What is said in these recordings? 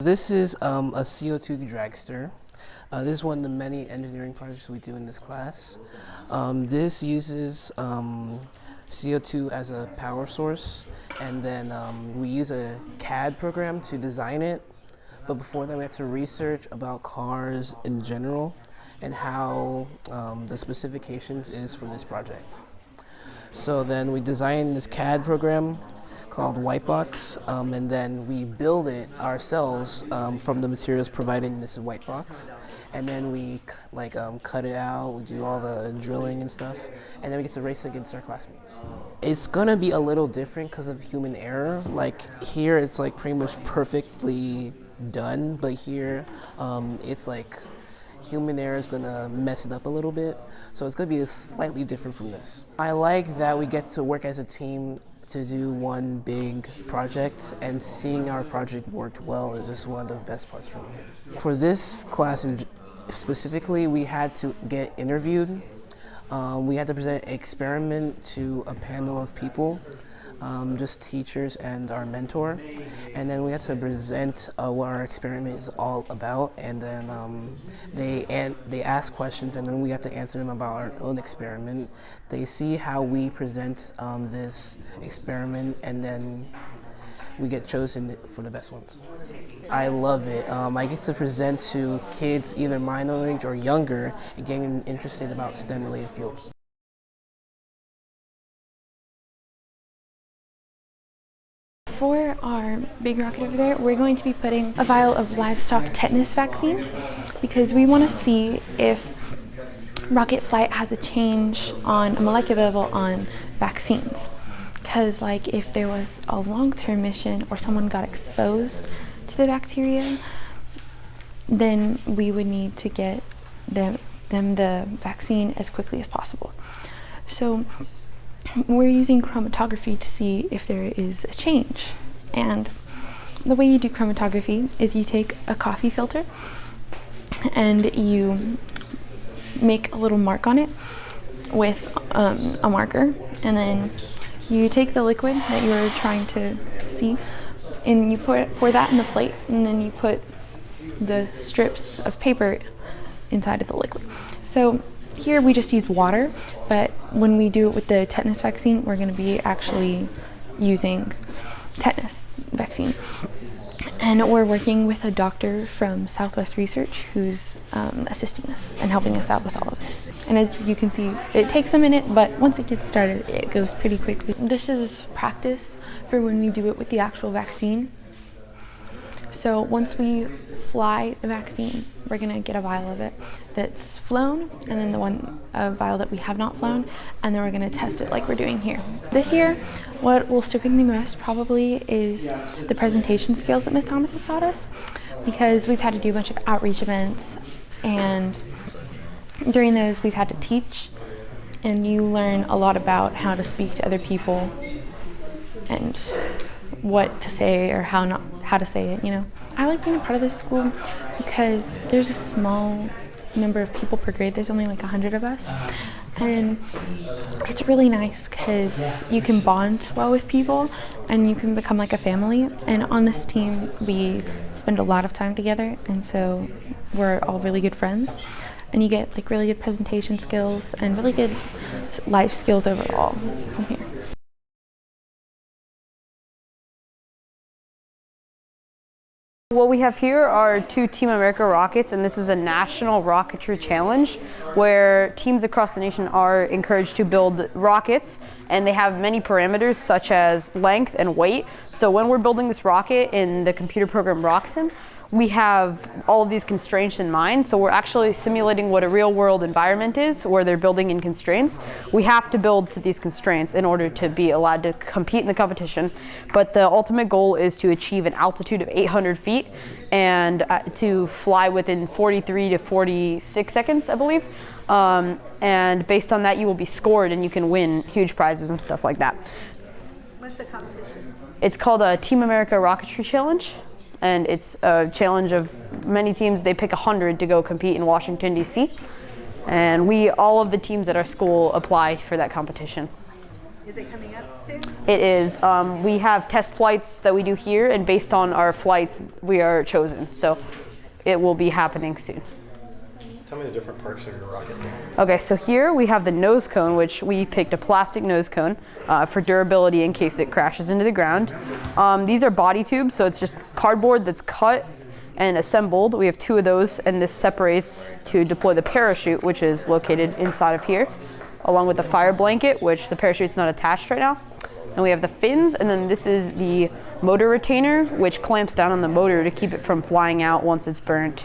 This is a CO2 dragster. This is one of the many engineering projects we do in this class. This uses CO2 as a power source, and then we use a CAD program to design it. But before that, we had to research about cars in general and how the specifications is for this project. So then we designed this CAD program called Whitebox, and then we build it ourselves from the materials provided in this white box. And then we cut it out, we do all the drilling and stuff, and then we get to race against our classmates. It's gonna be a little different because of human error. Like here, it's like pretty much perfectly done, but here, it's like human error is gonna mess it up a little bit. So it's gonna be slightly different from this. I like that we get to work as a team to do one big project, and seeing our project worked well is just one of the best parts for me. For this class specifically, we had to get interviewed. We had to present an experiment to a panel of people, just teachers and our mentor, and then we had to present what our experiment is all about, and then they ask questions, and then we have to answer them about our own experiment. They see how we present this experiment, and then we get chosen for the best ones. I love it. I get to present to kids either my own age or younger and getting interested about STEM-related fields. For our big rocket over there, we're going to be putting a vial of livestock tetanus vaccine because we want to see if rocket flight has a change on a molecular level on vaccines. Because if there was a long-term mission or someone got exposed to the bacteria, then we would need to get them the vaccine as quickly as possible. So we're using chromatography to see if there is a change. And the way you do chromatography is you take a coffee filter and you make a little mark on it with a marker, and then you take the liquid that you're trying to see and you pour that in the plate, and then you put the strips of paper inside of the liquid. So here we just use water, but when we do it with the tetanus vaccine, we're going to be actually using tetanus vaccine. And we're working with a doctor from Southwest Research who's assisting us and helping us out with all of this. And as you can see, it takes a minute, but once it gets started, it goes pretty quickly. This is practice for when we do it with the actual vaccine. So once we fly the vaccine, we're going to get a vial of it that's flown, and then a vial that we have not flown, and then we're going to test it like we're doing here. This year, what will stick with me most probably is the presentation skills that Ms. Thomas has taught us, because we've had to do a bunch of outreach events, and during those we've had to teach, and you learn a lot about how to speak to other people and what to say or how to say it, I like being a part of this school because there's a small number of people per grade. There's only 100 of us, and it's really nice because you can bond well with people and you can become like a family. And on this team we spend a lot of time together, and so we're all really good friends, and you get really good presentation skills and really good life skills overall from here. What we have here are two Team America rockets, and this is a national rocketry challenge where teams across the nation are encouraged to build rockets, and they have many parameters such as length and weight. So when we're building this rocket in the computer program RockSim, we have all of these constraints in mind. So we're actually simulating what a real world environment is where they're building in constraints. We have to build to these constraints in order to be allowed to compete in the competition. But the ultimate goal is to achieve an altitude of 800 feet and to fly within 43 to 46 seconds, I believe. And based on that, you will be scored and you can win huge prizes and stuff like that. What's the competition? It's called a Team America Rocketry Challenge. And it's a challenge of many teams. They pick 100 to go compete in Washington, D.C. And all of the teams at our school apply for that competition. Is it coming up soon? It is. We have test flights that we do here, and based on our flights, we are chosen. So it will be happening soon. Tell me the different parts of your rocket. Okay, so here we have the nose cone, which we picked a plastic nose cone for durability in case it crashes into the ground. These are body tubes, so it's just cardboard that's cut and assembled. We have 2 of those, and this separates to deploy the parachute, which is located inside of here, along with the fire blanket, which the parachute's not attached right now. And we have the fins, and then this is the motor retainer, which clamps down on the motor to keep it from flying out once it's burnt.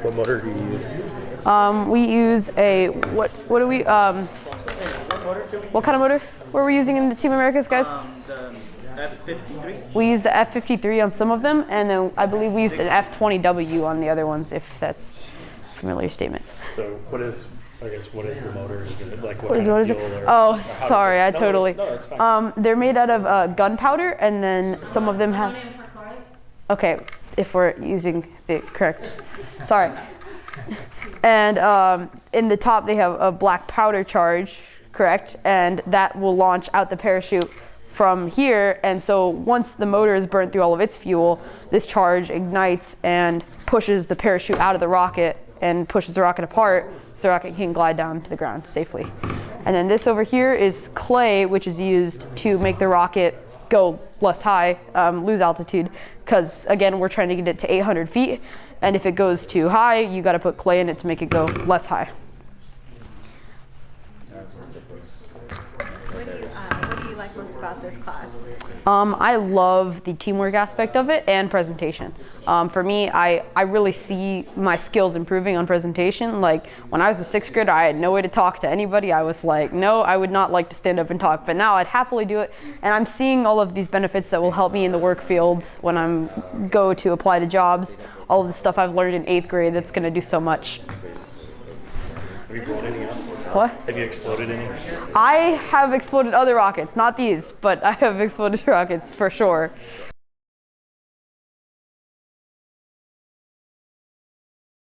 What motor do you use? We use a, what do we, what kind of motor were we using in the Team Americas, guys? The F53. We used the F53 on some of them, and then I believe we used an F20W on the other ones, if that's a familiar statement. So what is the motor? Is it like What is it? Oh, sorry, I totally. No, that's fine. They're made out of gunpowder, and then some of them have. Okay, if we're using it correct. Sorry. And in the top they have a black powder charge, correct? And that will launch out the parachute from here. And so once the motor is burnt through all of its fuel, this charge ignites and pushes the parachute out of the rocket and pushes the rocket apart so the rocket can glide down to the ground safely. And then this over here is clay, which is used to make the rocket go less high, lose altitude, because again, we're trying to get it to 800 feet. And if it goes too high, you got to put clay in it to make it go less high. What do you like most about this class? I love the teamwork aspect of it and presentation. For me, I really see my skills improving on presentation. Like when I was a 6th grader, I had no way to talk to anybody. I was like, no, I would not like to stand up and talk, but now I'd happily do it. And I'm seeing all of these benefits that will help me in the work field when I go to apply to jobs. All of the stuff I've learned in 8th grade that's going to do so much. Have you blown any up? What? Have you exploded any? I have exploded other rockets, not these, but I have exploded rockets for sure.